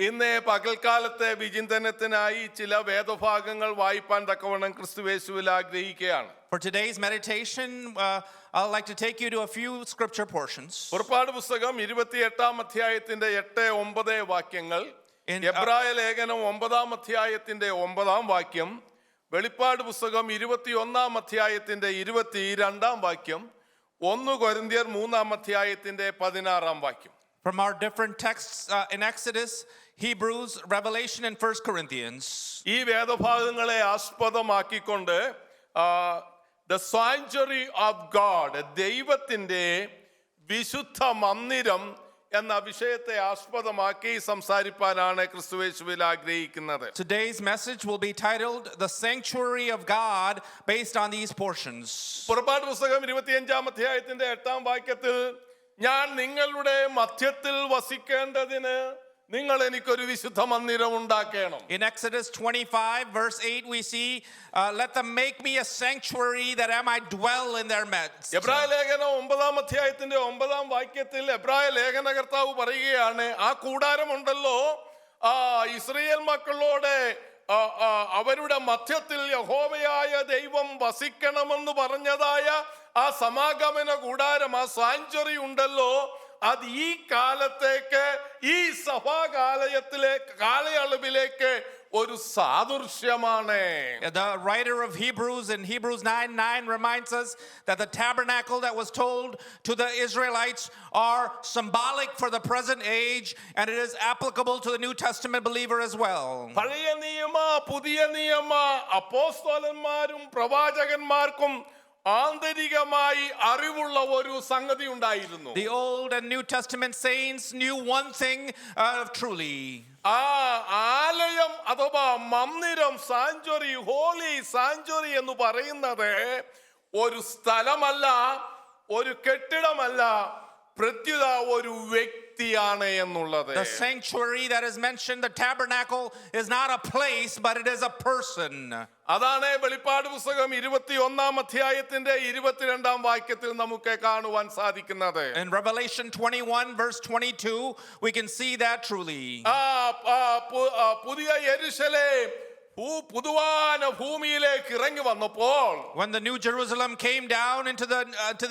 ഇന്ന് പകൽക്കാലത്തെ വിചിന്തനത്തിനായി ചില വേദഭാഗങ്ങൾ വായിപ്പാൻ തക്കവണ്ണം ക്രിസ്തുയേശുവിൽ ആഗ്രഹിക്കുകയാണ്. For today's meditation, I'd like to take you to a few scripture portions. പുറപ്പാട് പുസ്തകം 28-ാം അധ്യായത്തിന്റെ 8-9 വാക്യങ്ങൾ, എബ്രായ ലേഖനം 9-ാം അധ്യായത്തിന്റെ 9-ാം വാക്യം, വെളിപ്പാട് പുസ്തകം 21-ാം അധ്യായത്തിന്റെ 22-ാം വാക്യം, 1 കൊരിന്ത്യർ 3-ാം അധ്യായത്തിന്റെ 16-ാം വാക്യം. From our different texts in Exodus, Hebrews, Revelation, and 1 Corinthians. ഈ വേദഭാഗങ്ങളെ ആസ്പദമാക്കിക്കൊണ്ട് the sanctuary of God, ദൈവത്തിന്റെ വിശുദ്ധ മന്ദിരം എന്ന വിഷയത്തെ ആസ്പദമാക്കി സംസാരിപ്പാനാണ് ക്രിസ്തുയേശുവിൽ ആഗ്രഹിക്കുന്നത്. Today's message will be titled The Sanctuary of God, based on these portions. പുറപ്പാട് പുസ്തകം 25-ാം അധ്യായത്തിന്റെ 8-ാം വാക്യത്തിൽ, ഞാൻ നിങ്ങളുടെ മധ്യത്തിൽ വസിക്കേണ്ടതിന് നിങ്ങൾ എനിക്കൊരു വിശുദ്ധ മന്ദിരം ഉണ്ടാക്കണം. In Exodus 25 verse 8 we see, let them make me a sanctuary that I might dwell in their midst. എബ്രായ ലേഖനം 9-ാം അധ്യായത്തിന്റെ 9-ാം വാക്യത്തിൽ എബ്രായ ലേഖനകർത്താവ് പറയുകയാണ്, ആ കൂടാരമുണ്ടല്ലോ, ഇസ്രായേൽ മക്കളോട് അവരുടെ മധ്യത്തിൽ യഹോവയായ ദൈവം വസിക്കണമെന്ന് പറഞ്ഞതായ ആ സമാഗമന കൂടാരം, ആ സാങ്ച്വറി ഉണ്ടല്ലോ, അത് ഈ കാലത്തേക്ക്, ഈ കാലയളവിലേക്ക് ഒരു സാദൃശ്യമാണ്. The writer of Hebrews in Hebrews 9:9 reminds us that the tabernacle that was told to the Israelites are symbolic for the present age, and it is applicable to the New Testament believer as well. പഴയ നിയമ പുതിയ നിയമ അപ്പോസ്തലന്മാരും പ്രവാചകന്മാർക്കും ആന്തരികമായി അറിവുള്ള ഒരു സംഗതി ഉണ്ടായിരുന്നു. The Old and New Testament saints knew one thing truly. ആ ആലയം അഥവാ മന്ദിരം, സാങ്ച്വറി, ഹോളി സാങ്ച്വറി എന്ന് പറയുന്നത് ഒരു സ്ഥലമല്ല, ഒരു കെട്ടിടമല്ല, പ്രത്യുത ഒരു വ്യക്തിയാണ് എന്നുള്ളത്. The sanctuary that is mentioned, the tabernacle, is not a place but it is a person. അതാണ് വെളിപ്പാട് പുസ്തകം 21-ാം അധ്യായത്തിന്റെ 22-ാം വാക്യത്തിൽ നമുക്ക് കാണുവാൻ സാധിക്കുന്നത്. In Revelation 21 verse 22 we can see that truly. പുതിയ യെരൂശലേം പുതുവാന ഭൂമിയിലേക്ക് ഇറങ്ങി വന്നപ്പോൾ, when the New Jerusalem came down into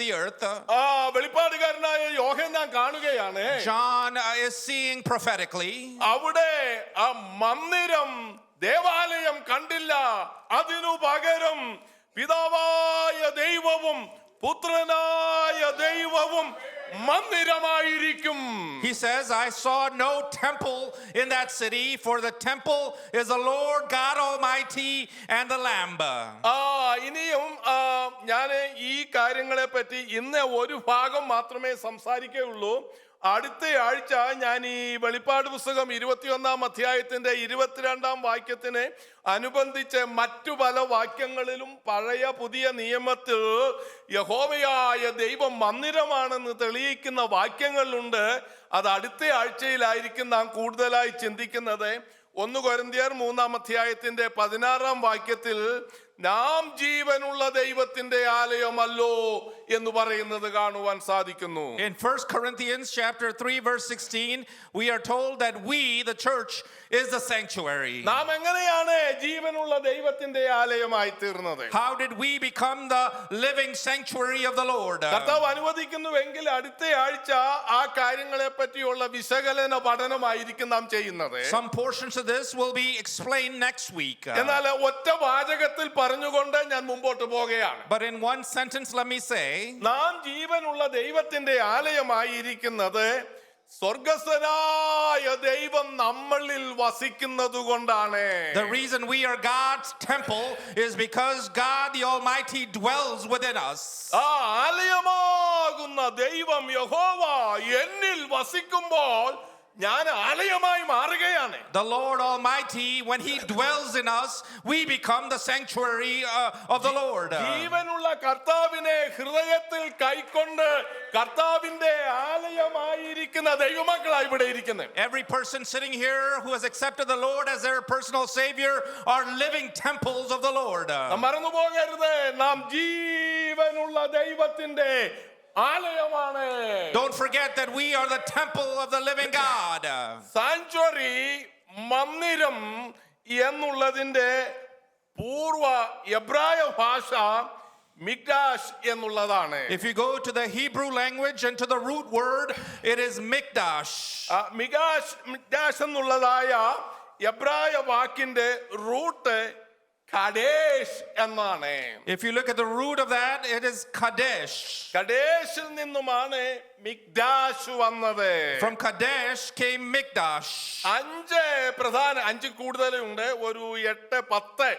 the earth, വെളിപ്പാടുകാരനായ യോഹന്നാൻ കാണുകയാണ്, John is seeing prophetically, അവിടെ ആ മന്ദിരം, ദേവാലയം കണ്ടില്ല, അതിനു പകരം പിതാവായ ദൈവവും പുത്രനായ ദൈവവും മന്ദിരമായിരിക്കും. He says, I saw no temple in that city, for the temple is the Lord God Almighty and the Lamb. ഇനിയും ഞാൻ ഈ കാര്യങ്ങളെ പറ്റി ഇന്ന് ഒരു ഭാഗം മാത്രമേ സംസാരിക്കുകയുള്ളൂ. അടുത്ത ആഴ്ച ഞാൻ ഈ വെളിപ്പാട് പുസ്തകം 21-ാം അധ്യായത്തിന്റെ 22-ാം വാക്യത്തിന് അനുബന്ധിച്ച് മറ്റു പല വാക്യങ്ങളിലും പഴയ പുതിയ നിയമത്തിൽ യഹോവയായ ദൈവം മന്ദിരമാണെന്ന് തെളിയിക്കുന്ന വാക്യങ്ങളുണ്ട്. അത് അടുത്ത ആഴ്ചയിലായിരിക്കും നാം കൂടുതലായി ചിന്തിക്കുന്നത്. 1 കൊരിന്ത്യർ 3-ാം അധ്യായത്തിന്റെ 16-ാം വാക്യത്തിൽ നാം ജീവനുള്ള ദൈവത്തിന്റെ ആലയമല്ലോ എന്ന് പറയുന്നത് കാണുവാൻ സാധിക്കുന്നു. In 1 Corinthians chapter 3 verse 16 we are told that we, the church, is the sanctuary. നാം എങ്ങനെയാണ് ജീവനുള്ള ദൈവത്തിന്റെ ആലയമായി തീർന്നത്? How did we become the living sanctuary of the Lord? കർത്താവ് അനുവദിക്കുന്നുവെങ്കിൽ അടുത്ത ആഴ്ച ആ കാര്യങ്ങളെ പറ്റിയുള്ള വിശകലന പഠനമായിരിക്കും നാം ചെയ്യുന്നത്. Some portions of this will be explained next week. എന്നാൽ ഒറ്റ വാചകത്തിൽ പറഞ്ഞുകൊണ്ട് ഞാൻ മുമ്പോട്ട് പോകുകയാണ്. But in one sentence let me say, നാം ജീവനുള്ള ദൈവത്തിന്റെ ആലയമായിരിക്കുന്നത് സ്വർഗ്ഗസ്ഥനായ ദൈവം നമ്മളിൽ വസിക്കുന്നത് കൊണ്ടാണ്. The reason we are God's temple is because God the Almighty dwells within us. ആ ആലയമാകുന്ന ദൈവം യഹോവ എന്നിൽ വസിക്കുമ്പോൾ ഞാൻ ആലയമായി മാറുകയാണ്. The Lord Almighty, when He dwells in us, we become the sanctuary of the Lord. ജീവനുള്ള കർത്താവിനെ ഹൃദയത്തിൽ കൈക്കൊണ്ട് കർത്താവിന്റെ ആലയമായിരിക്കുന്ന ദൈവമക്കളായി ഇവിടെ ഇരിക്കുന്നത്. Every person sitting here who has accepted the Lord as their personal Savior are living temples of the Lord. മറന്നു പോകരുത്, നാം ജീവനുള്ള ദൈവത്തിന്റെ ആലയമാണ്. Don't forget that we are the temple of the living God. Sanctuary മന്ദിരം എന്നുള്ളതിന്റെ പൂർവ എബ്രായ ഭാഷ മിക്ഡാഷ് എന്നുള്ളതാണ്. If you go to the Hebrew language and to the root word, it is mikdash. മിക്ഡാഷ് എന്നുള്ളതായ എബ്രായ വാക്കിന്റെ റൂട്ട് കഡേഷ് എന്നാണ്. If you look at the root of that, it is Kadesh. കഡേഷിൽ നിന്നുമാണ് മിക്ഡാഷ് വന്നത്. From Kadesh came Mikdash. 5 കൂടുതലുണ്ട്. ഒരു 8-10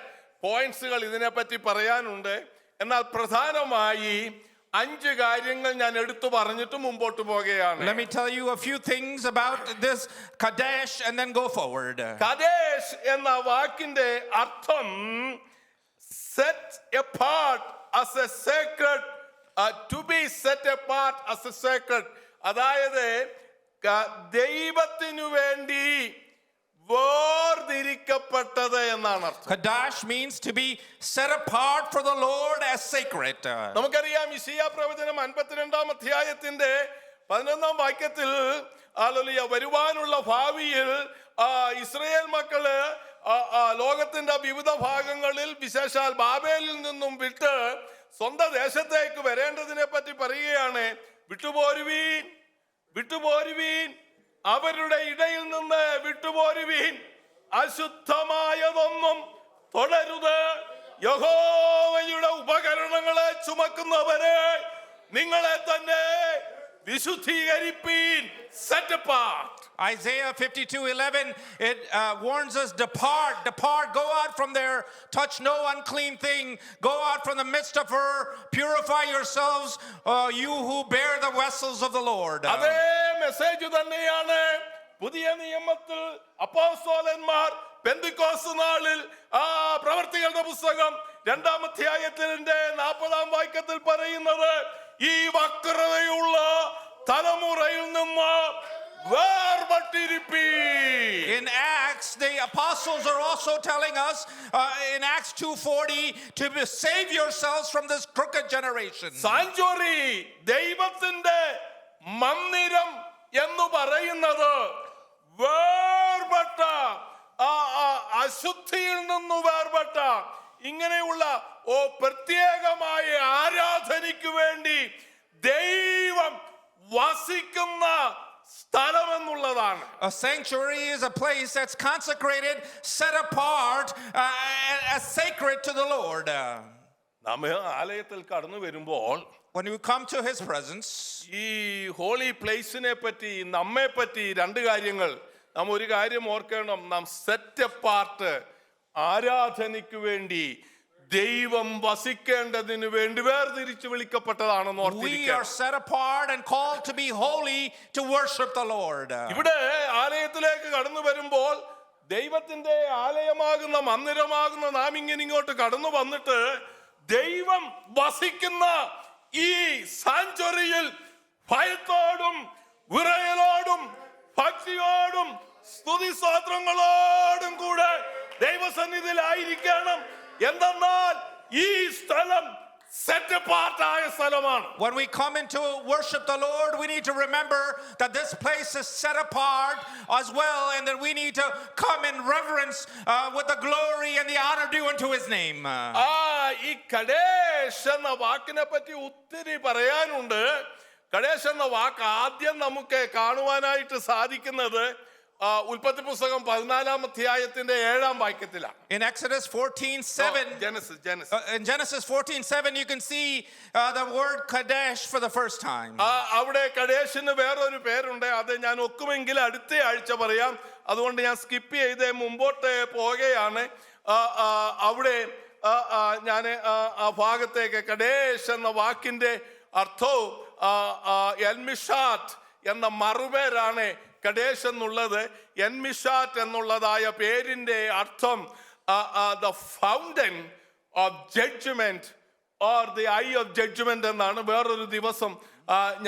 പോയിന്റ്സുകൾ ഇതിനെപ്പറ്റി പറയാനുണ്ട്. എന്നാൽ പ്രധാനമായി 5 കാര്യങ്ങൾ ഞാൻ എടുത്തു പറഞ്ഞിട്ട് മുമ്പോട്ട് പോകുകയാണ്. Let me tell you a few things about this Kadesh and then go forward. കഡേഷ് എന്ന വാക്കിന്റെ അർത്ഥം set apart as a sacred, to be set apart as a sacred, അതായത് ദൈവത്തിനു വേണ്ടി വേർതിരിക്കപ്പെട്ടത് എന്നാണ് അർത്ഥം. Kadash means to be set apart for the Lord as sacred. നമുക്കറിയാം യിശയ്യാ പ്രവചനം 52-ാം അധ്യായത്തിന്റെ 11-ാം വാക്യത്തിൽ വരുവാനുള്ള ഭാവിയിൽ ഇസ്രായേൽ മക്കള് ലോകത്തിന്റെ വിവിധ ഭാഗങ്ങളിൽ വിശേഷാൽ ബാബേലിൽ നിന്നും വിട്ട് സ്വന്തം ദേശത്തേക്ക് വരേണ്ടതിനെ പറ്റി പറയുകയാണ്. വിട്ടുപോരുവീൻ, വിട്ടുപോരുവീൻ, അവരുടെ ഇടയിൽ നിന്ന് വിട്ടുപോരുവീൻ, അശുദ്ധമായതൊന്നും തുടരുത്, യഹോവയുടെ ഉപകരണങ്ങളെ ചുമക്കുന്നവരെ നിങ്ങളെ തന്നെ വിശുദ്ധീകരിപ്പീൻ. Set apart. Isaiah 52:11, it warns us, depart, depart, go out from there, touch no unclean thing, go out from the midst of her, purify yourselves, you who bear the vessels of the Lord. അതേ message തന്നെയാണ് പുതിയ നിയമത്തിൽ അപ്പോസ്തലന്മാർ പെന്തക്കോസ്ത് നാളിൽ പ്രവർത്തികളുടെ പുസ്തകം 2-ാം അധ്യായത്തിന്റെ 40-ാം വാക്യത്തിൽ പറയുന്നത്. ഈ വക്രതയുള്ള തലമുറയിൽ നിന്ന് in Acts, the apostles are also telling us in Acts 2:40 to save yourselves from this crooked generation. Sanctuary ദൈവത്തിന്റെ മന്ദിരം എന്ന് പറയുന്നത് വേർപെട്ട അശുദ്ധിയിൽ നിന്ന് വേർപെട്ട ഇങ്ങനെയുള്ള പ്രത്യേകമായ ആരാധനയ്ക്ക് വേണ്ടി ദൈവം വസിക്കുന്ന സ്ഥലം എന്നുള്ളതാണ്. A sanctuary is a place that's consecrated, set apart, as sacred to the Lord. നാം ആലയത്തിൽ കടന്നു വരുമ്പോൾ When you come to his presence, ഈ ഹോളി പ്ലേസിനെ പറ്റി നമ്മെ പറ്റി 2 കാര്യങ്ങൾ നാം ഒരു കാര്യം ഓർക്കണം. നാം സെറ്റ് അപ്പാർട്ട്, ആരാധനയ്ക്ക് വേണ്ടി ദൈവം വസിക്കേണ്ടതിന് വേണ്ടി വേർതിരിച്ച് വിളിക്കപ്പെട്ടതാണെന്ന് we are ഓർത്തിരിക്കുക. set apart and called to be holy to worship the Lord. ഇവിടെ ആലയത്തിലേക്ക് കടന്നു വരുമ്പോൾ ദൈവത്തിന്റെ ആലയമാകുന്ന മന്ദിരമാകുന്ന നാം ഇങ്ങോട്ട് കടന്നു വന്നിട്ട് ദൈവം വസിക്കുന്ന ഈ സാങ്ച്വറിയിൽ ഭയത്തോടും വിറയലോടും ഭക്തിയോടും സ്തുതി സ്തോത്രങ്ങളോടും കൂടെ ദൈവസന്നിധിയിലായിരിക്കണം. എന്തെന്നാൽ ഈ സ്ഥലം set apart ആയ സ്ഥലമാണ്. When we come into worship the Lord, we need to remember that this place is set apart as well, and that we need to come in reverence with the glory and the honor due unto his name. ഈ കഡേഷ് എന്ന വാക്കിനെ പറ്റി ഒത്തിരി പറയാനുണ്ട്. കഡേഷ് എന്ന വാക്ക് ആദ്യം നമുക്ക് കാണുവാനായിട്ട് സാധിക്കുന്നത് ഉൽപ്പത്തി പുസ്തകം 14-ാം അധ്യായത്തിന്റെ 7-ാം വാക്യത്തിലാണ്. In Exodus 14:7, in Genesis 14:7, you can see the word Kadesh for the first time. അവിടെ കഡേഷിന് വേറൊരു പേരുണ്ട്. അത് ഞാൻ ഒക്കുമെങ്കിൽ അടുത്ത ആഴ്ച പറയാം. അതുകൊണ്ട് ഞാൻ സ്കിപ്പ് ചെയ്ത് മുമ്പോട്ട് പോകുകയാണ്. അവിടെ ഞാൻ ആ ഭാഗത്തേക്ക് കഡേഷ് എന്ന വാക്കിന്റെ അർത്ഥവും എൽമിഷാത്ത് എന്ന മറുപേരാണ് കഡേഷ് എന്നുള്ളത്. എൻമിഷാറ്റ് എന്നുള്ളതായ പേരിന്റെ അർത്ഥം the fountain of judgment or the eye of judgment എന്നാണ്. വേറൊരു ദിവസം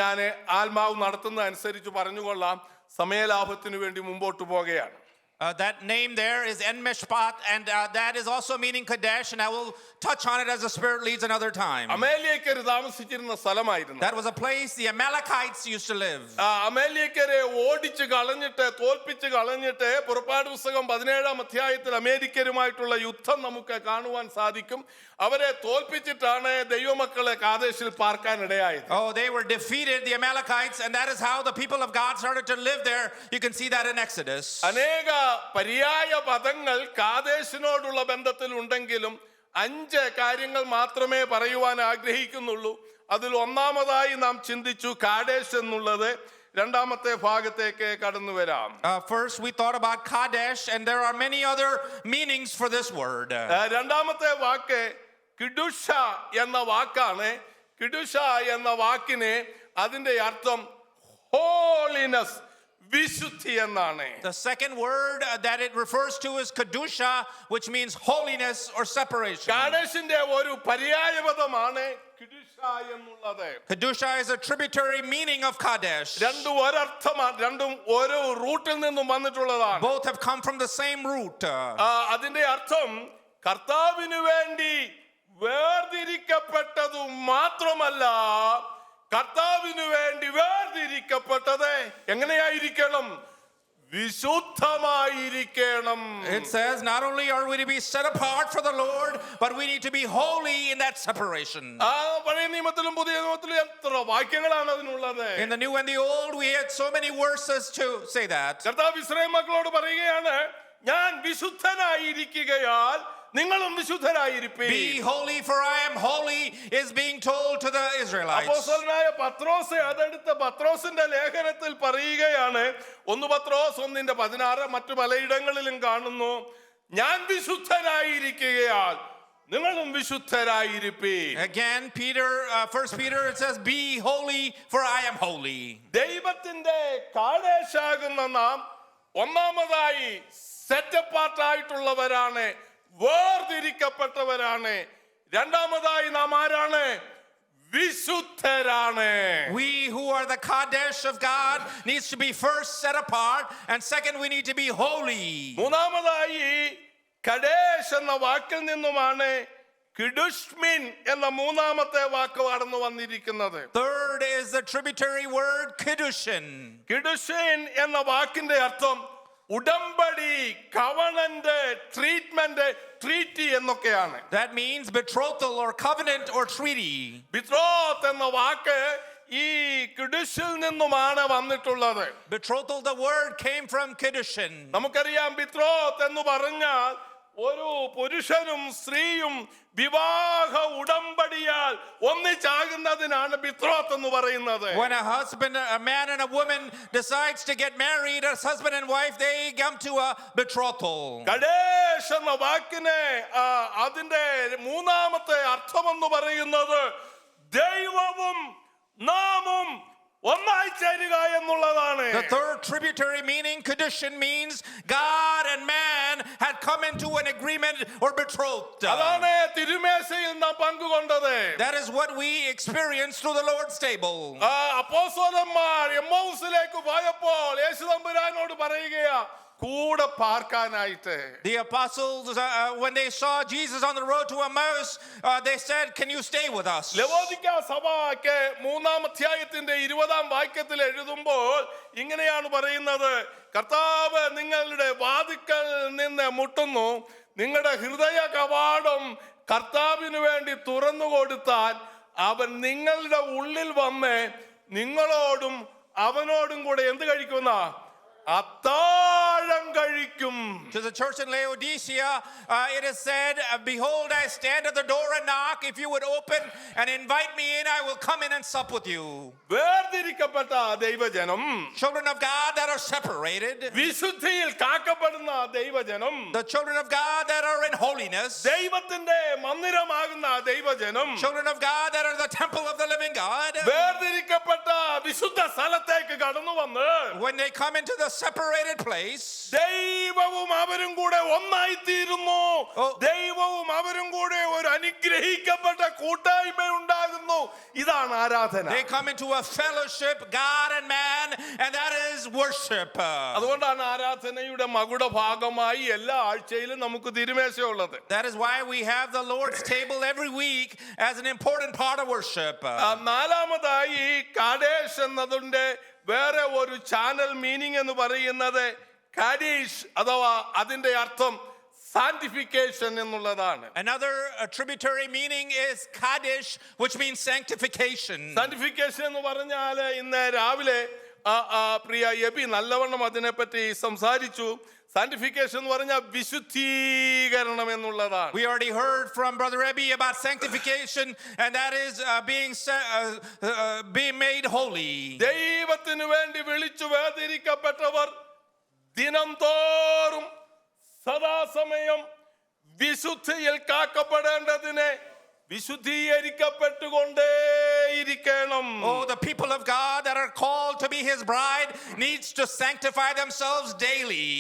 ഞാൻ ആത്മാവ് നടത്തുന്ന അനുസരിച്ച് പറഞ്ഞുകൊള്ളാം. സമയലാഭത്തിനു വേണ്ടി മുമ്പോട്ട് പോകുകയാണ്. That name there is En Mishpat, and that is also meaning Kadesh, and I will touch on it as the Spirit leads another time. അമേലിയക്കര് താമസിച്ചിരുന്ന സ്ഥലമായിരുന്നു. That was a place the Amalekites used to live. അമേലിയക്കരെ ഓടിച്ചു കളഞ്ഞിട്ട് തോൽപ്പിച്ച് കളഞ്ഞിട്ട് പുറപ്പാട് പുസ്തകം 17-ാം അധ്യായത്തിൽ അമേരിക്കരുമായിട്ടുള്ള യുദ്ധം നമുക്ക് കാണുവാൻ സാധിക്കും. അവരെ തോൽപ്പിച്ചിട്ടാണ് ദൈവമക്കളെ കാദേശിൽ പാർക്കാനിടയായത്. Oh, they were defeated, the Amalekites, and that is how the people of God started to live there. You can see that in Exodus. അനേക പര്യായ പദങ്ങൾ കാദേശിനോടുള്ള ബന്ധത്തിൽ ഉണ്ടെങ്കിലും 5 കാര്യങ്ങൾ മാത്രമേ പറയുവാൻ ആഗ്രഹിക്കുന്നുള്ളൂ. അതിൽ ഒന്നാമതായി നാം ചിന്തിച്ചു കാദേശ് എന്നുള്ളത്. രണ്ടാമത്തെ ഭാഗത്തേക്ക് കടന്നു വരാം. First we thought about Kadesh, and there are many other meanings for this word. രണ്ടാമത്തെ വാക്ക് കിഡുഷ എന്ന വാക്കാണ്. കിഡുഷ എന്ന വാക്കിന് അതിന്റെ അർത്ഥം ഹോളിനെസ്, വിശുദ്ധി എന്നാണ്. The second word that it refers to is Kedusha, which means holiness or separation. കാദേശിന്റെ ഒരു പര്യായപദമാണ് കിഡുഷ എന്നുള്ളത്. Kedusha is a tributary meaning of Kadesh. രണ്ടും ഒരർത്ഥമാണ്, രണ്ടും ഒരു റൂട്ടിൽ നിന്നും വന്നിട്ടുള്ളതാണ്. Both have come from the same root. അതിന്റെ അർത്ഥം കർത്താവിന് വേണ്ടി വേർതിരിക്കപ്പെട്ടതു മാത്രമല്ല, കർത്താവിന് വേണ്ടി വേർതിരിക്കപ്പെട്ടത് എങ്ങനെയായിരിക്കണം? വിശുദ്ധമായിരിക്കണം. It says not only are we to be set apart for the Lord, but we need to be holy in that separation. പഴയ നിയമത്തിലും പുതിയ നിയമത്തിലും എത്ര വാക്യങ്ങളാണ് അതിനുള്ളത്. In the New and the Old, we had so many verses to say that. കർത്താവ് Israel മക്കളോട് പറയുകയാണ്, ഞാൻ വിശുദ്ധനായിരിക്കുകയാൽ നിങ്ങളും വിശുദ്ധരായിരിപ്പീൻ. Be holy, for I am holy, is being told to the Israelites. അപ്പോസ്തലനായ പത്രോസ് അതെടുത്ത് പത്രോസിന്റെ ലേഖനത്തിൽ പറയുകയാണ്. 1 പത്രോസ് 1:16 മറ്റു പലയിടങ്ങളിലും കാണുന്നു, ഞാൻ വിശുദ്ധനായിരിക്കുകയാൽ നിങ്ങളും വിശുദ്ധരായിരിപ്പീൻ. Again, First Peter, it says, be holy, for I am holy. ദൈവത്തിന്റെ കാദേശാകുന്ന നാം ഒന്നാമതായി സെറ്റപ്പാർട്ട് ആയിട്ടുള്ളവരാണ്, വേർതിരിക്കപ്പെട്ടവരാണ്. രണ്ടാമതായി നാം ആരാണ്? വിശുദ്ധരാണ്. We who are the Kadesh of God needs to be first set apart, and second we need to be holy. മൂന്നാമതായി കഡേഷ് എന്ന വാക്കിൽ നിന്നുമാണ് കിഡുഷ്മിൻ എന്ന മൂന്നാമത്തെ വാക്ക് കടന്നു വന്നിരിക്കുന്നത്. Third is the tributary word Kiddushin. കിഡുഷിൻ എന്ന വാക്കിന്റെ അർത്ഥം ഉടമ്പടി, കവണന്റ്, ട്രീറ്റ്മെന്റ്, ട്രീറ്റി എന്നൊക്കെയാണ്. That means betrothal or covenant or treaty. ബിത്രോത്ത് എന്ന വാക്ക് ഈ കിഡുഷിൽ നിന്നുമാണ് വന്നിട്ടുള്ളത്. Betrothal, the word came from Kiddushin. നമുക്കറിയാം ബിത്രോത്ത് എന്ന് പറഞ്ഞാൽ ഒരു പുരുഷനും സ്ത്രീയും വിവാഹ ഉടമ്പടിയാൽ ഒന്നിച്ചാകുന്നതിനാണ് ബിത്രോത്ത് എന്ന് പറയുന്നത്. When a man and a woman decides to get married as husband and wife, they come to a betrothal. കഡേഷ് എന്ന വാക്കിന് അതിന്റെ മൂന്നാമത്തെ അർത്ഥമെന്ന് പറയുന്നത് ദൈവവും നാമും ഒന്നായി ചേരുക എന്നുള്ളതാണ്. The third tributary meaning, Kiddushin, means God and man had come into an agreement or betrothed. അതാണ് തിരുമേശയിൽ നാം പങ്കുകൊണ്ടത്. That is what we experienced through the Lord's table. അപ്പോസ്തലന്മാർ എമ്മൗസിലേക്ക് പോയപ്പോൾ യേശു തമ്പുരാനോട് പറയുകയാ കൂടെ പാർക്കാനായിട്ട്. The apostles, when they saw Jesus on the road to Emmaus, they said, can you stay with us? ലവോദിക്ക സഭയ്ക്ക് 3-ാം അധ്യായത്തിന്റെ 20-ാം വാക്യത്തിൽ എഴുതുമ്പോൾ ഇങ്ങനെയാണ് പറയുന്നത്, കർത്താവ് നിങ്ങളുടെ വാതിക്കൽ നിന്ന് മുട്ടുന്നു, നിങ്ങളുടെ ഹൃദയ കവാടം കർത്താവിന് വേണ്ടി തുറന്നു കൊടുത്താൽ അവൻ നിങ്ങളുടെ ഉള്ളിൽ വന്ന് നിങ്ങളോടും അവനോടും കൂടെ എന്ത് കഴിക്കുന്ന അത്താഴം കഴിക്കും. To the church in Laodicea, it is said, behold, I stand at the door and knock. If you would open and invite me in, I will come in and sup with you. വേർതിരിക്കപ്പെട്ട ദൈവജനം, Children of God that are separated, വിശുദ്ധിയിൽ കാക്കപ്പെടുന്ന ദൈവജനം, the children of God that are in holiness, ദൈവത്തിന്റെ മന്ദിരമാകുന്ന ദൈവജനം, children of God that are the temple of the living God, വേർതിരിക്കപ്പെട്ട വിശുദ്ധ സ്ഥലത്തേക്ക് കടന്നു വന്ന് when they come into the separated place, ദൈവവും അവരും കൂടെ ഒന്നായി തീരുന്നു. Oh. ദൈവവും അവരും കൂടെ ഒരു അനുഗ്രഹിക്കപ്പെട്ട കൂട്ടായ്മ ഉണ്ടാകുന്നു. ഇതാണ് ആരാധന. They come into a fellowship, God and man, and that is worship. അതുകൊണ്ടാണ് ആരാധനയുടെ മകുട ഭാഗമായി എല്ലാ ആഴ്ചയിലും നമുക്ക് തിരുമേശയുള്ളത്. That is why we have the Lord's table every week as an important part of worship. നാലാമതായി കാദേശ് എന്നതിന്റെ വേറെ ഒരു ചാനൽ മീനിങ് എന്ന് പറയുന്നത് കാഡീഷ് അഥവാ അതിന്റെ അർത്ഥം സാന്റിഫിക്കേഷൻ എന്നുള്ളതാണ്. Another tributary meaning is Kadesh, which means sanctification. Sanctification എന്ന് പറഞ്ഞാൽ ഇന്ന് രാവിലെ പ്രിയ എബി നല്ലവണ്ണം അതിനെപ്പറ്റി സംസാരിച്ചു. സാന്റിഫിക്കേഷൻ എന്ന് പറഞ്ഞാൽ വിശുദ്ധീകരണം എന്നുള്ളതാണ്. We already heard from Brother Ebby about sanctification, and that is being made holy. ദൈവത്തിനു വേണ്ടി വിളിച്ചു വേർതിരിക്കപ്പെട്ടവർ ദിനം തോറും സദാസമയം വിശുദ്ധിയിൽ കാക്കപ്പെടേണ്ടതിനെ വിശുദ്ധീകരിക്കപ്പെട്ടുകൊണ്ടേയിരിക്കണം. Oh, the people of God that are called to be his bride needs to sanctify themselves daily.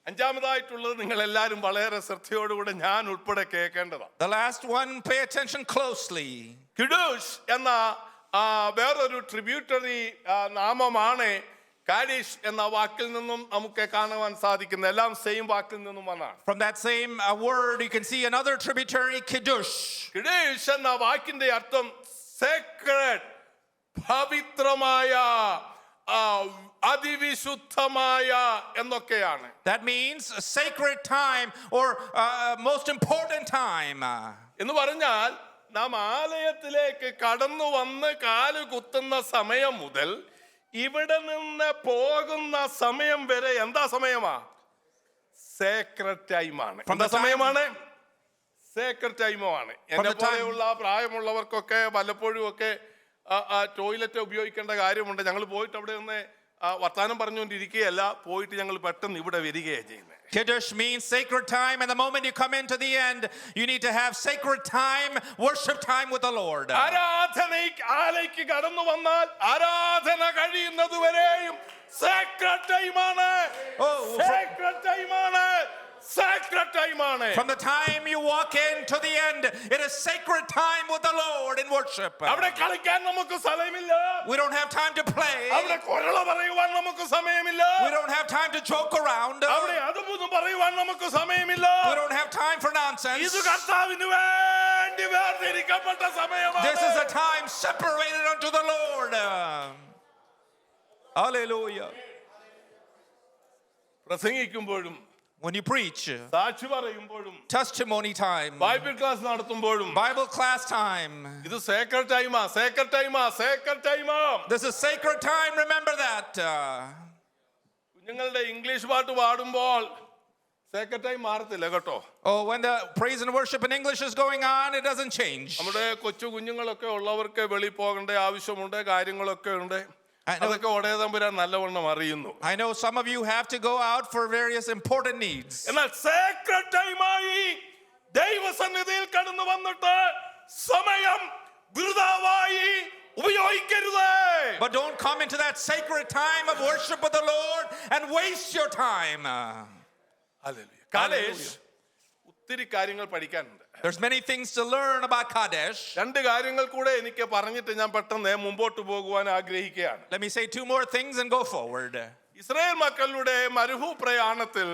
അഞ്ചാമതായിട്ടുള്ളത് നിങ്ങൾ എല്ലാവരും വളരെ ശ്രദ്ധയോടുകൂടെ ഞാൻ ഉൾപ്പെടെ കേൾക്കേണ്ടതാണ്. The last one, pay attention closely. കിഡൂഷ് എന്ന വേറൊരു ട്രിബ്യൂട്ടറി നാമമാണ് കാഡിഷ് എന്ന വാക്കിൽ നിന്നും നമുക്ക് കാണുവാൻ സാധിക്കുന്നത്. എല്ലാം സെയിം വാക്കിൽ നിന്നും വന്നാണ്. From that same word you can see another tributary, kiddush. കിഡൂഷ് എന്ന വാക്കിന്റെ അർത്ഥം സേക്രഡ്, പവിത്രമായ, അതിവിശുദ്ധമായ എന്നൊക്കെയാണ്. That means a sacred time or most important time. എന്ന് പറഞ്ഞാൽ നാം ആലയത്തിലേക്ക് കടന്നു വന്ന് കാല് കുത്തുന്ന സമയം മുതൽ ഇവിടെ നിന്ന് പോകുന്ന സമയം വരെ എന്താ സമയമാ? സേക്രഡ് ടൈമാണ്. എന്താ സമയമാണ്? സേക്രഡ് ടൈമാണ്. എന്നെ പോലെയുള്ള പ്രായമുള്ളവർക്കൊക്കെ പലപ്പോഴും ഒക്കെ ടോയ്ലറ്റ് ഉപയോഗിക്കേണ്ട കാര്യമുണ്ട്. ഞങ്ങൾ പോയിട്ട് അവിടെ നിന്ന് വർത്താനം പറഞ്ഞുകൊണ്ടിരിക്കുകയല്ല, പോയിട്ട് ഞങ്ങൾ പെട്ടെന്ന് ഇവിടെ വരികയാണ് ചെയ്യുന്നത്. Kiddush means sacred time, and the moment you come into the end, you need to have sacred time, worship time with the Lord. ആരാധനയ്ക്ക് കടന്നു വന്നാൽ ആരാധന കഴിയുന്നതുവരെയും സേക്രഡ് ടൈമാണ്. സേക്രഡ് ടൈമാണ്. Sacred time. From the time you walk in to the end, it is sacred time with the Lord in worship. അവിടെ കളിക്കാൻ നമുക്ക് സമയമില്ല. We don't have time to play. അവിടെ കൊരള പറയുവാൻ നമുക്ക് സമയമില്ല. We don't have time to joke around. അവിടെ അതും പറയുവാൻ നമുക്ക് സമയമില്ല. We don't have time for nonsense. ഇത് കർത്താവിന് വേണ്ടി വേർതിരിക്കപ്പെട്ട സമയമാണ്. This is a time separated unto the Lord. Hallelujah. പ്രസംഗിക്കുമ്പോഴും when you preach, സാക്ഷി പറയുമ്പോഴും, testimony time, ബൈബിൾ ക്ലാസ് നടത്തുമ്പോഴും, Bible class time, ഇത് സേക്രഡ് ടൈമാ. സേക്രഡ് ടൈമാ. സേക്രഡ് ടൈമാ. this is sacred time. Remember that. കുഞ്ഞുങ്ങളുടെ ഇംഗ്ലീഷ് പാട്ട് പാടുമ്പോൾ സേക്രഡ് ടൈം മാറത്തില്ല കേട്ടോ. Oh, when the praise and worship in English is going on, it doesn't change. നമ്മുടെ കൊച്ചു കുഞ്ഞുങ്ങളൊക്കെ ഉള്ളവർക്ക് വെളിയിൽ പോകേണ്ട ആവശ്യമുണ്ട്, കാര്യങ്ങളൊക്കെ ഉണ്ട്. അതൊക്കെ ഒടേതമ്പുരാൻ നല്ലവണ്ണം അറിയുന്നു. I know some of you have to go out for various important needs. എന്നാൽ സേക്രഡ് ടൈമായി ദൈവസന്നിധിയിൽ കടന്നു വന്നിട്ട് സമയം വൃഥാവായി ഉപയോഗിക്കരുത്. But don't come into that sacred time of worship with the Lord and waste your time. Hallelujah. Kadesh ഒത്തിരി കാര്യങ്ങൾ പഠിക്കാനുണ്ട്. There's many things to learn about Kadesh. രണ്ട് കാര്യങ്ങൾ കൂടെ എനിക്ക് പറഞ്ഞിട്ട് ഞാൻ പെട്ടെന്ന് മുമ്പോട്ട് പോകുവാൻ ആഗ്രഹിക്കുകയാണ്. Let me say two more things and go forward. Israel മക്കളുടെ മരുഭൂ പ്രയാണത്തിൽ